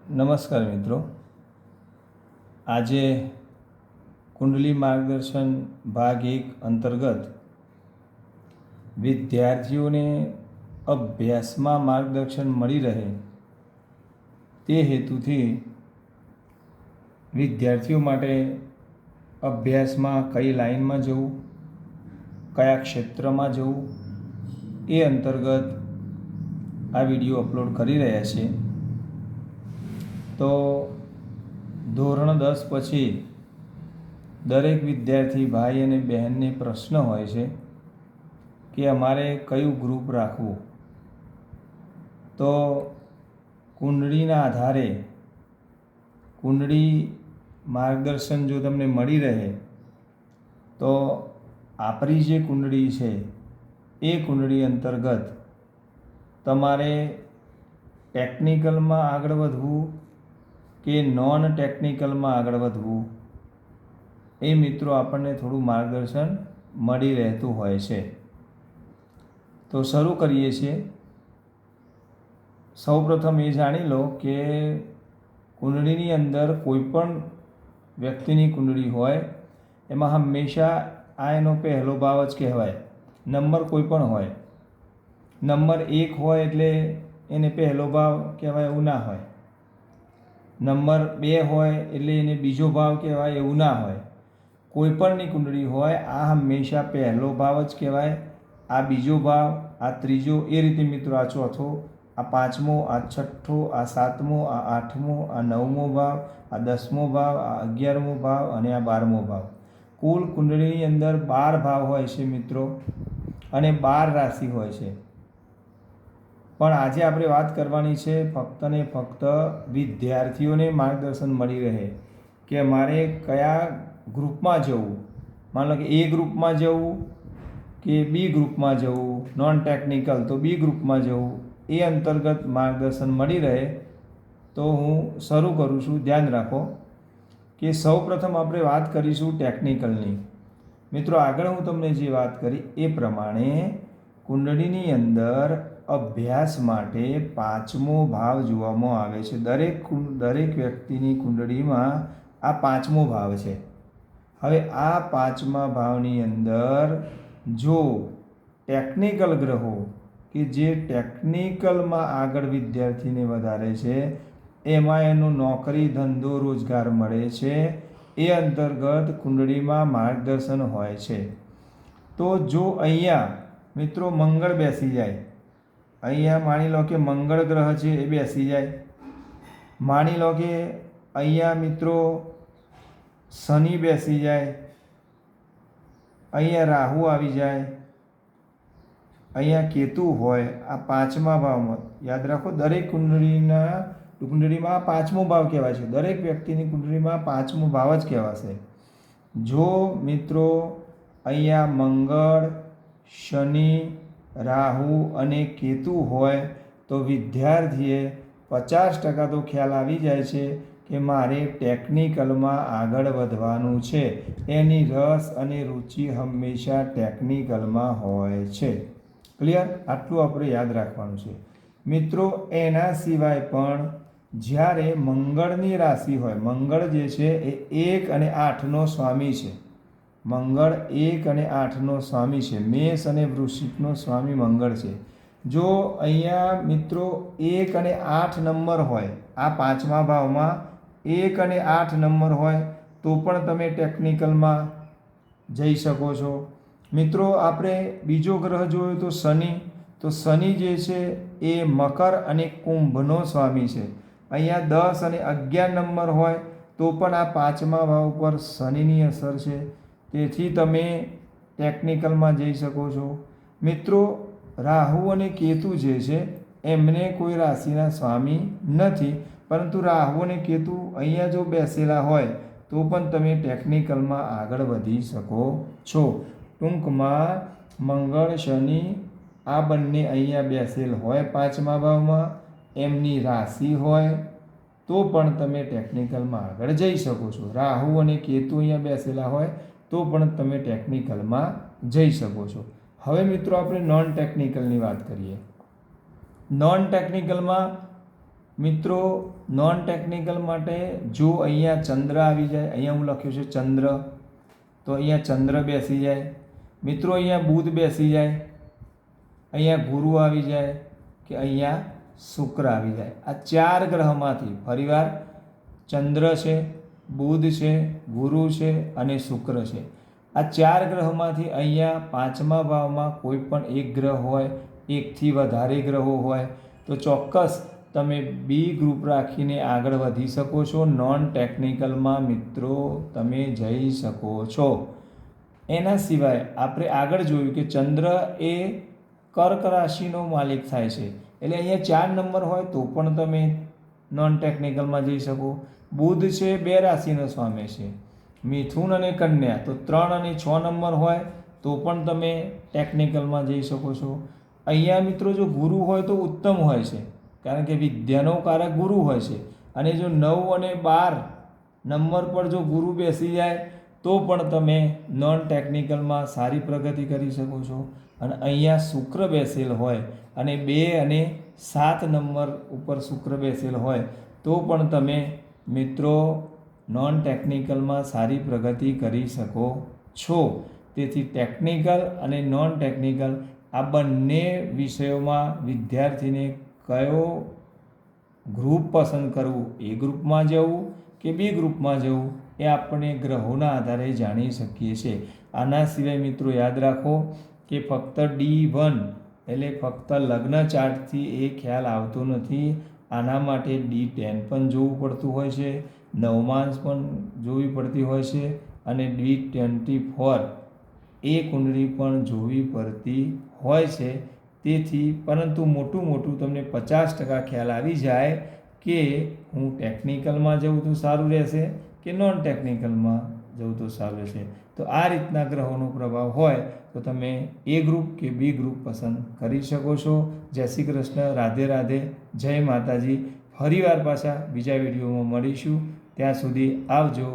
નમસ્કાર મિત્રો, આજે કુંડલી માર્ગદર્શન ભાગ 1 અંતર્ગત વિદ્યાર્થીઓને અભ્યાસમાં માર્ગદર્શન મળી રહે તે હેતુથી વિદ્યાર્થીઓ માટે અભ્યાસમાં કઈ લાઇનમાં જવું, કયા ક્ષેત્રમાં જવું એ અંતર્ગત આ વિડીયો અપલોડ કરી રહ્યા છીએ. તો ધોરણ 10 પછી દરેક વિદ્યાર્થી ભાઈ અને બહેનને પ્રશ્ન હોય છે કે અમારે કયું ગ્રુપ રાખવું. તો કુંડળીના આધારે કુંડળી માર્ગદર્શન જો તમને મળી રહે તો આપણી જે કુંડળી છે એ કુંડળી અંતર્ગત તમારે ટેકનિકલમાં આગળ વધવું કે નોન ટેકનિકલમાં આગળ વધવું એ મિત્રો આપણને થોડું માર્ગદર્શન મળી રહેતું હોય છે. તો શરૂ કરીએ છીએ. સૌપ્રથમ એ જાણી લો કે કુંડળીની અંદર કોઈ પણ વ્યક્તિની કુંડળી હોય એમાં હંમેશા આ એનો પહેલો ભાવ જ કહેવાય. નંબર કોઈ પણ હોય, નંબર 1 હોય એટલે એને પહેલો ભાવ કહેવાય એવું ના હોય. નંબર 2 હોય એટલે એને બીજો ભાવ કહેવાય એવું ના હોય. કોઈ પણની કુંડળી હોય આ હંમેશા પહેલો ભાવ જ કહેવાય, આ બીજો ભાવ, આ ત્રીજો, એ રીતે મિત્રો આ ચોથો, આ પાંચમો, આ છઠ્ઠો, આ સાતમો, આ આઠમો, આ નવમો ભાવ, આ 10મો ભાવ, આ 11મો ભાવ અને આ 12મો ભાવ. કુલ કુંડળીની અંદર 12 ભાવ હોય છે મિત્રો અને 12 રાશિ હોય છે. પણ આજે આપણે વાત કરવાની છે ફક્ત ને ફક્ત વિદ્યાર્થીઓને માર્ગદર્શન મળી રહે કે મારે કયા ગ્રુપમાં જવું. માનો કે એ ગ્રુપમાં જવું કે બી ગ્રુપમાં જવું, નોન ટેકનિકલ તો બી ગ્રુપમાં જવું, એ અંતર્ગત માર્ગદર્શન મળી રહે. તો હું શરૂ કરું છું. ધ્યાન રાખો કે સૌપ્રથમ આપણે વાત કરીશું ટેકનિકલની. મિત્રો આગળ હું તમને જે વાત કરી એ પ્રમાણે કુંડળીની અંદર અભ્યાસ માટે 5મો ભાવ જોવામાં આવે છે. દરેક વ્યક્તિની કુંડળીમાં આ 5મો ભાવ છે. હવે આ 5મા ભાવની અંદર જો ટેકનિકલ ગ્રહો કે જે ટેકનિકલમાં આગળ વિદ્યાર્થીને વધારે છે એમાં એનો નોકરી, ધંધો, રોજગાર મળે છે એ અંતર્ગત કુંડળીમાં માર્ગદર્શન હોય છે. તો જો અહીંયા મિત્રો મંગળ બેસી જાય, અહીંયા માની લો કે મંગળ ગ્રહ છે એ બેસી જાય, માની લો કે અહીંયા મિત્રો શનિ બેસી જાય, અહીંયા રાહુ આવી જાય, અહીંયા કેતુ હોય, આ 5મા ભાવમાં યાદ રાખો દરેક કુંડળીમાં 5મો ભાવ કહેવાય છે. દરેક વ્યક્તિની કુંડળીમાં 5મો ભાવ જ કહેવાશે. જો મિત્રો અહીંયા મંગળ, શનિ, રાહુ અને કેતુ હોય તો વિદ્યાર્થીએ 50% તો ખ્યાલ આવી જાય છે કે મારે ટેકનિકલમાં આગળ વધવાનું છે. એની રસ અને રુચિ હંમેશા ટેકનિકલમાં હોય છે. ક્લિયર? આટલું આપણે યાદ રાખવાનું છે મિત્રો. એના સિવાય પણ જ્યારે મંગળની રાશિ હોય, મંગળ જે છે એ 1 અને 8નો સ્વામી છે. મંગળ 1 અને 8નો સ્વામી છે. મેષ અને વૃશ્ચિકનો સ્વામી મંગળ છે. જો અહીંયા મિત્રો 1 અને 8 નંબર હોય, આ 5મા ભાવમાં 1 અને 8 નંબર હોય તો પણ તમે ટેકનિકલમાં જઈ શકો છો. મિત્રો આપણે બીજો ગ્રહ જોયો તો શનિ. તો શનિ જે છે એ મકર અને કુંભનો સ્વામી છે. અહીંયા 10 અને 11 નંબર હોય તો પણ આ 5મા ભાવ પર શનિની અસર છે. તેથી તમે ટેકનિકલમાં જઈ શકો છો. મિત્રો રાહુ અને કેતુ જે છે એમને કોઈ રાશિના સ્વામી નથી, પરંતુ રાહુ અને કેતુ અહીંયા જો બેસેલા હોય તો પણ તમે ટેકનિકલમાં આગળ વધી શકો છો. ટૂંકમાં મંગળ, શનિ આ બંને અહીંયા બેસેલ હોય 5મા ભાવમાં, એમની રાશિ હોય તો પણ તમે ટેકનિકલમાં આગળ જઈ શકો છો. રાહુ અને કેતુ અહીંયા બેસેલા હોય તો પણ તમે ટેકનિકલમાં જઈ શકો છો. હવે મિત્રો આપણે નોન ટેકનિકલની વાત કરીએ. નોન ટેકનિકલમાં મિત્રો નોન ટેકનિકલ માટે જો અહીંયા ચંદ્ર આવી જાય, અહીંયા હું લખ્યું છે ચંદ્ર, તો અહીંયા ચંદ્ર બેસી જાય, મિત્રો અહીંયા બુધ બેસી જાય, અહીંયા ગુરુ આવી જાય કે અહીંયા શુક્ર આવી જાય. આ 4 ગ્રહમાંથી ફરીવાર ચંદ્ર છે, બુધ છે, ગુરુ છે અને શુક્ર છે. આ 4 ગ્રહમાંથી અહીંયા 5મા ભાવમાં કોઈ પણ એક ગ્રહ હોય, એકથી વધારે ગ્રહો હોય તો ચોક્કસ તમે બી ગ્રુપ રાખીને આગળ વધી શકો છો. નોન ટેકનિકલમાં મિત્રો તમે જઈ શકો છો. એના સિવાય આપણે આગળ જોયું કે ચંદ્ર એ કર્ક રાશિનો માલિક થાય છે, એટલે અહીંયા 4 નંબર હોય તો પણ તમે નોન ટેકનિકલમાં જઈ શકો. બુધ છે 2 રાશિનો સ્વામી છે, મિથુન અને કન્યા, તો 3 અને 6 નંબર હોય તો પણ તમે ટેકનિકલમાં જઈ શકો છો. અહીંયા મિત્રો જો ગુરુ હોય તો ઉત્તમ હોય છે, કારણ કે વિદ્યાનો કારક ગુરુ હોય છે, અને જો 9 અને 12 નંબર પર જો ગુરુ બેસી જાય તો પણ તમે નોન ટેકનિકલમાં સારી પ્રગતિ કરી શકો છો. અને અહીંયા શુક્ર બેસેલ હોય અને 2 અને 7 નંબર ઉપર શુક્ર બેસેલ હોય તો પણ તમે મિત્રો નોન ટેકનિકલમાં સારી પ્રગતિ કરી શકો છો. તેથી ટેકનિકલ અને નોન ટેકનિકલ આ બંને વિષયોમાં વિદ્યાર્થીને કયો ગ્રુપ પસંદ કરવું, એ ગ્રુપમાં જવું કે બી ગ્રુપમાં જવું, એ આપણે ગ્રહોના આધારે જાણી શકીએ છીએ. આના સિવાય મિત્રો યાદ રાખો કે ફક્ત D1 એટલે ફક્ત લગ્ન ચાર્ટથી એ ખ્યાલ આવતો નથી. આના માટે D10 પણ જોવું પડતું હોય છે, નવમાંશ પણ જોવી પડતી હોય છે, અને D24 એ કુંડળી પણ જોવી પડતી હોય છે. તેથી પરંતુ મોટું તમને 50% ખ્યાલ આવી જાય કે હું ટેકનિકલમાં જઉં તો સારું રહેશે કે નોન ટેકનિકલમાં જવું તો સારું રહેશે. તો આ રીતના ગ્રહોનો પ્રભાવ હોય તો તમે એ ગ્રુપ કે બી ગ્રુપ પસંદ કરી શકો છો. જય શ્રી કૃષ્ણ, રાધે રાધે, જય માતાજી. ફરીવાર પાછા બીજા વિડીયોમાં મળીશું. ત્યાં સુધી આવજો.